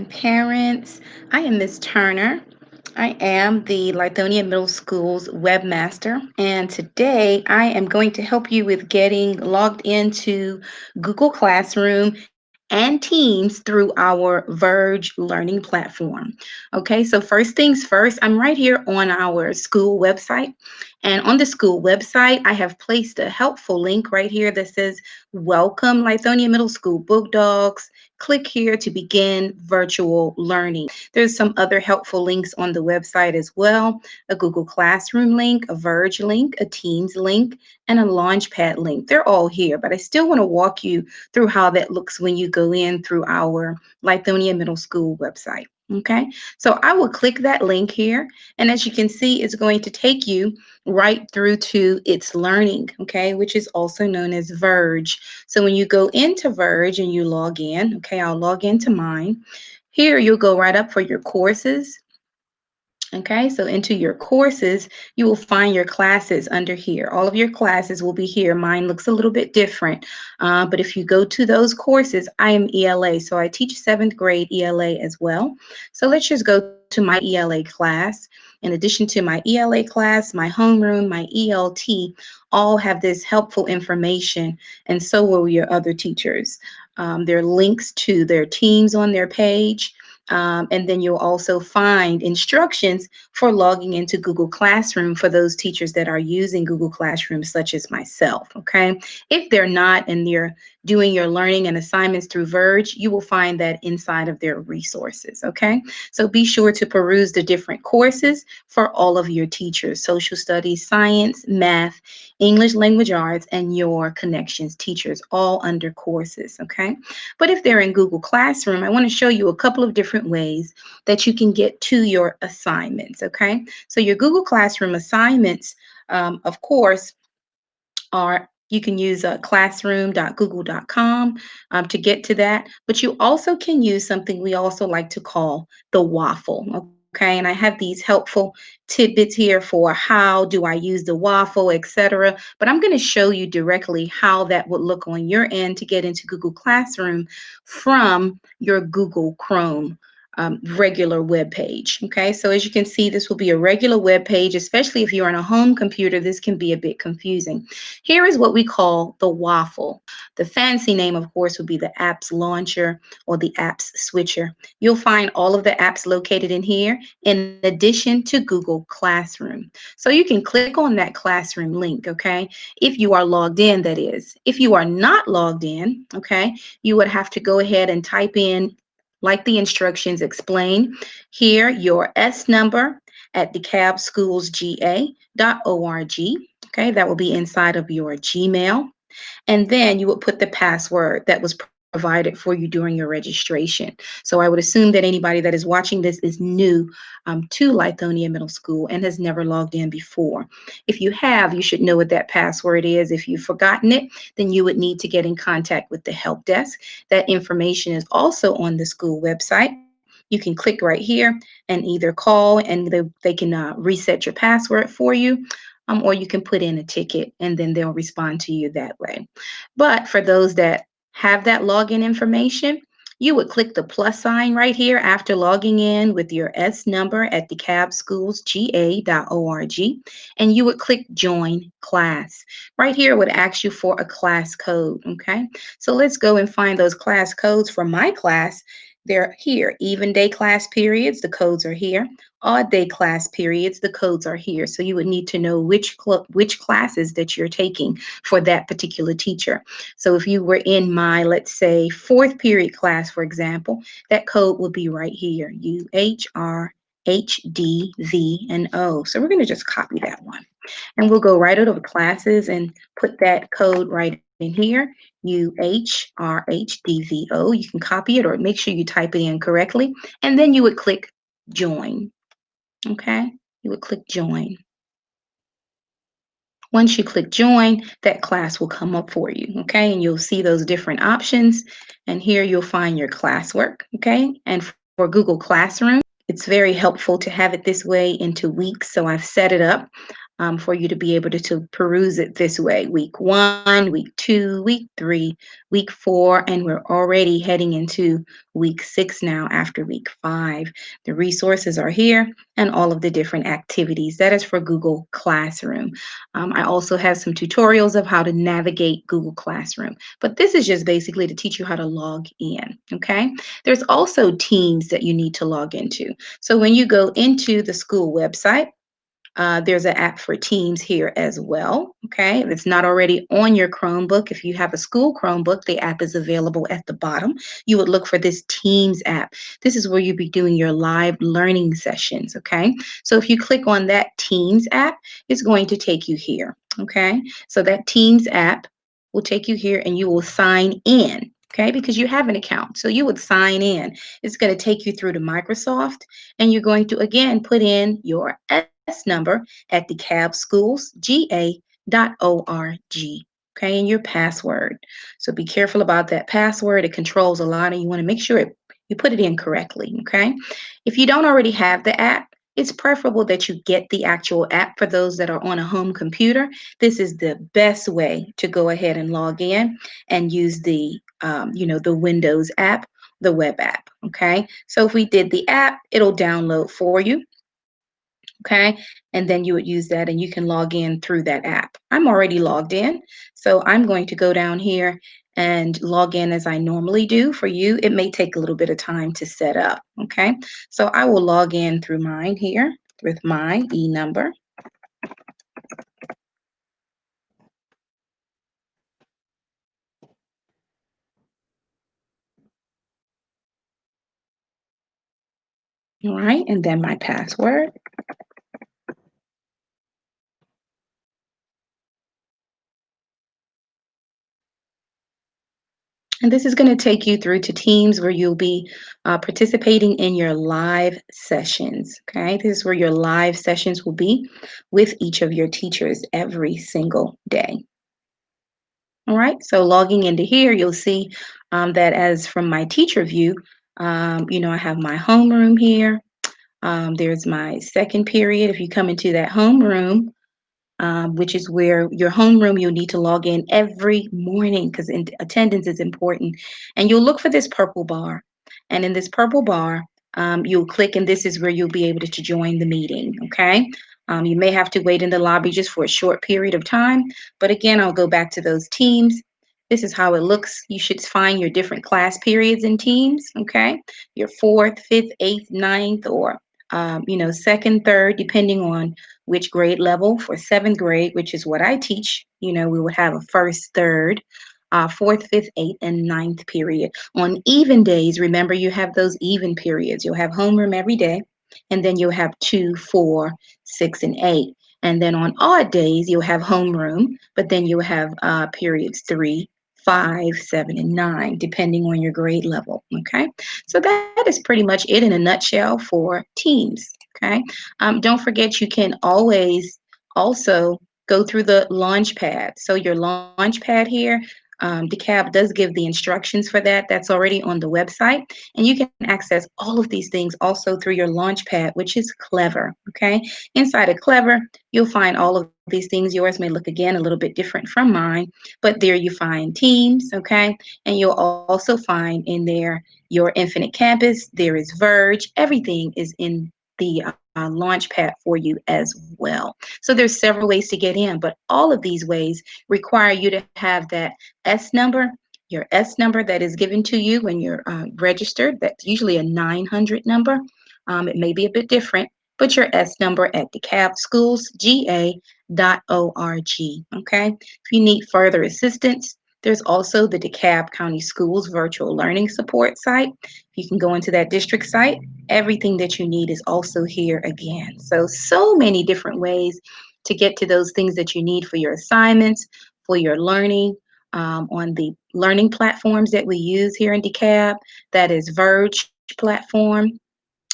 parents. I am Miss Turner. I am the Lithonia Middle School's webmaster, and today I am going to help you with getting logged into Google Classroom and Teams through our Verge learning platform. Okay, so first things first, I'm right here on our school website. And on the school website, I have placed a helpful link right here that says, Welcome Lithonia Middle School Book Dogs. Click here to begin virtual learning. There's some other helpful links on the website as well, a Google Classroom link, a Verge link, a Teams link, and a Launchpad link. They're all here, but I still want to walk you through how that looks when you go in through our Lithonia Middle School website. Okay, so I will click that link here, and as you can see, it's going to take you right through to its learning, okay, which is also known as Verge. So when you go into Verge and you log in, okay, I'll log into mine. Here you'll go right up for your courses. Okay, so into your courses, you will find your classes under here. All of your classes will be here. Mine looks a little bit different, but if you go to those courses, I am ELA, so I teach 7th grade ELA as well. So let's just go to my ELA class. In addition to my ELA class, my homeroom, my ELT, all have this helpful information, and so will your other teachers. There are links to their teams on their page. And then you'll also find instructions for logging into Google Classroom for those teachers that are using Google Classroom, such as myself, okay? If they're not and you're doing your learning and assignments through Verge, you will find that inside of their resources, okay? So be sure to peruse the different courses for all of your teachers: social studies, science, math, English language arts, and your connections teachers, all under courses, okay? But if they're in Google Classroom, I want to show you a couple of different ways that you can get to your assignments, okay? So your Google Classroom assignments, of course, are you can use classroom.google.com to get to that, but you also can use something we also like to call the waffle. Okay, and I have these helpful tidbits here for how do I use the waffle, etc. But I'm going to show you directly how that would look on your end to get into Google Classroom from your Google Chrome regular web page. Okay, so as you can see, this will be a regular web page, especially if you're on a home computer. This can be a bit confusing. Here is what we call the waffle. The fancy name, of course, would be the apps launcher or the apps switcher. You'll find all of the apps located in here in addition to Google Classroom. So you can click on that classroom link, okay, if you are logged in, that is. If you are not logged in, okay, you would have to go ahead and type in, like the instructions explain, here your S number at decabschoolsga.org. Okay, that will be inside of your Gmail. And then you would put the password that was provided for you during your registration. So I would assume that anybody that is watching this is new to Lithonia Middle School and has never logged in before. If you have, you should know what that password is. If you've forgotten it, then you would need to get in contact with the help desk. That information is also on the school website. You can click right here and either call and they can reset your password for you, or you can put in a ticket and then they'll respond to you that way. But for those that have that login information, you would click the plus sign right here after logging in with your S number at decabschoolsga.org, and you would click join class. Right here it would ask you for a class code, okay? So let's go and find those class codes for my class. They're here. Even day class periods, the codes are here. Odd day class periods, the codes are here. So you would need to know which classes that you're taking for that particular teacher. So if you were in my, let's say, 4th period class, for example, that code would be right here, UHR, HD, V, and O. So we're going to just copy that one. And we'll go right over classes and put that code right in here, UHRHDVO. You can copy it or make sure you type it in correctly. And then you would click join. Okay, you would click join. Once you click join, that class will come up for you, okay? And you'll see those different options. And here you'll find your classwork, okay? And for Google Classroom, it's very helpful to have it this way into weeks. So I've set it up for you to be able to peruse it this way. Week 1, week 2, week 3, week 4, and we're already heading into week 6 now after week 5. The resources are here and all of the different activities. That is for Google Classroom. I also have some tutorials of how to navigate Google Classroom, but this is just basically to teach you how to log in, okay? There's also Teams that you need to log into. So when you go into the school website, there's an app for Teams here as well. Okay, if it's not already on your Chromebook, if you have a school Chromebook, the app is available at the bottom. You would look for this Teams app. This is where you'll be doing your live learning sessions. Okay, so if you click on that Teams app, it's going to take you here. Okay, so that Teams app will take you here and you will sign in. Okay, because you have an account. So you would sign in. It's going to take you through to Microsoft, and you're going to again put in your number at decabschools.ga.org. Okay, and your password. So be careful about that password. It controls a lot, and you want to make sure you put it in correctly. Okay, if you don't already have the app, it's preferable that you get the actual app for those that are on a home computer. This is the best way to go ahead and log in and use the Windows app, the web app. Okay, so if we did the app, it'll download for you. Okay, and then you would use that and you can log in through that app. I'm already logged in, so I'm going to go down here and log in as I normally do. For you, it may take a little bit of time to set up. Okay, so I will log in through mine here with my number. All right, and then my password. And this is going to take you through to Teams where you'll be participating in your live sessions. Okay, this is where your live sessions will be with each of your teachers every single day. All right, so logging into here, you'll see that as from my teacher view, I have my homeroom here. There's my second period. If you come into that homeroom, which is where your homeroom, you'll need to log in every morning because attendance is important. And you'll look for this purple bar. And in this purple bar, you'll click, and this is where you'll be able to join the meeting. Okay. You may have to wait in the lobby just for a short period of time. But again, I'll go back to those teams. This is how it looks. You should find your different class periods in teams. Okay. Your fourth, fifth, eighth, ninth, or second, third, depending on which grade level. For seventh grade, which is what I teach, we would have a first, third, fourth, fifth, eighth, and ninth period. On even days, remember you have those even periods. You'll have homeroom every day, and then you'll have 2, 4, 6, and 8. And then on odd days, you'll have homeroom, but then you'll have periods 3, 5, 7, and 9, depending on your grade level. Okay, so that is pretty much it in a nutshell for teams. Okay, don't forget you can always also go through the Launchpad. So your Launchpad here, DeKalb does give the instructions for that. That's already on the website. And you can access all of these things also through your Launchpad, which is Clever. Okay. Inside of Clever, you'll find all of these things. Yours may look again a little bit different from mine, but there you find Teams. Okay. And you'll also find in there your Infinite Campus. There is Verge. Everything is in the Launchpad for you as well. So there's several ways to get in, but all of these ways require you to have that S number, your S number that is given to you when you're registered. That's usually a 900 number. It may be a bit different, but your S number at decabschools.ga.org. Okay. If you need further assistance, there's also the DeKalb County Schools virtual learning support site. You can go into that district site. Everything that you need is also here again. So many different ways to get to those things that you need for your assignments, for your learning on the learning platforms that we use here in DeKalb. That is Verge platform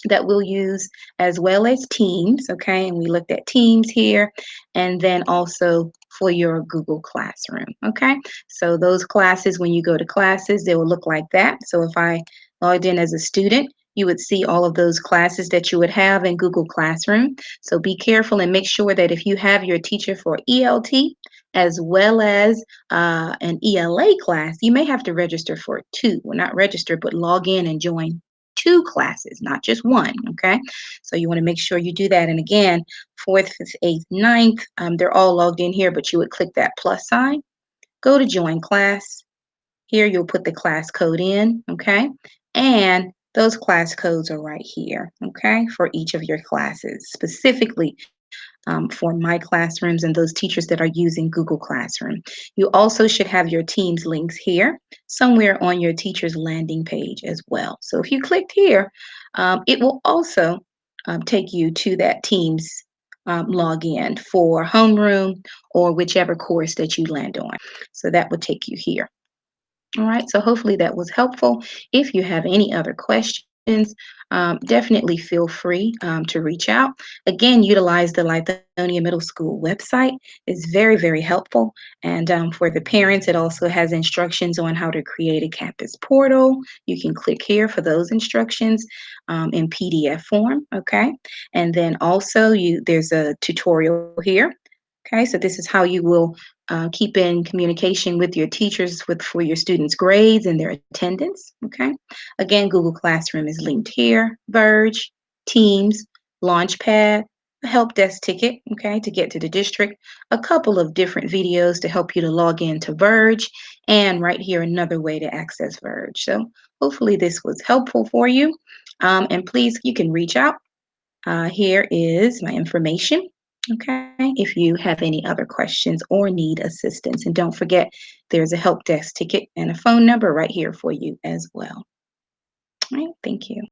that we'll use, as well as Teams. Okay, and we looked at Teams here, and then also for your Google Classroom. Okay, so those classes, when you go to classes, they will look like that. So if I logged in as a student, you would see all of those classes that you would have in Google Classroom. So be careful and make sure that if you have your teacher for ELT as well as an ELA class, you may have to register for two. Well, not register, but log in and join two classes, not just one. Okay. So you want to make sure you do that. And again, fourth, fifth, eighth, ninth, they're all logged in here, but you would click that plus sign, go to join class. Here you'll put the class code in, okay? And those class codes are right here, okay, for each of your classes, specifically for my classrooms and those teachers that are using Google Classroom. You also should have your Teams links here somewhere on your teacher's landing page as well. So if you clicked here, it will also take you to that Teams login for homeroom or whichever course that you land on. So that will take you here. All right, so hopefully that was helpful. If you have any other questions, definitely feel free to reach out. Again, utilize the Lithonia Middle School website. It's very, very helpful. And for the parents, it also has instructions on how to create a campus portal. You can click here for those instructions in PDF form, okay? And then also there's a tutorial here. Okay, so this is how you will keep in communication with your teachers for your students' grades and their attendance. Okay, again, Google Classroom is linked here, Verge, Teams, Launchpad, a help desk ticket, okay, to get to the district, a couple of different videos to help you to log in to Verge, and right here, another way to access Verge. So hopefully this was helpful for you. And please, you can reach out. Here is my information. Okay, if you have any other questions or need assistance. And don't forget, there's a help desk ticket and a phone number right here for you as well. All right, thank you.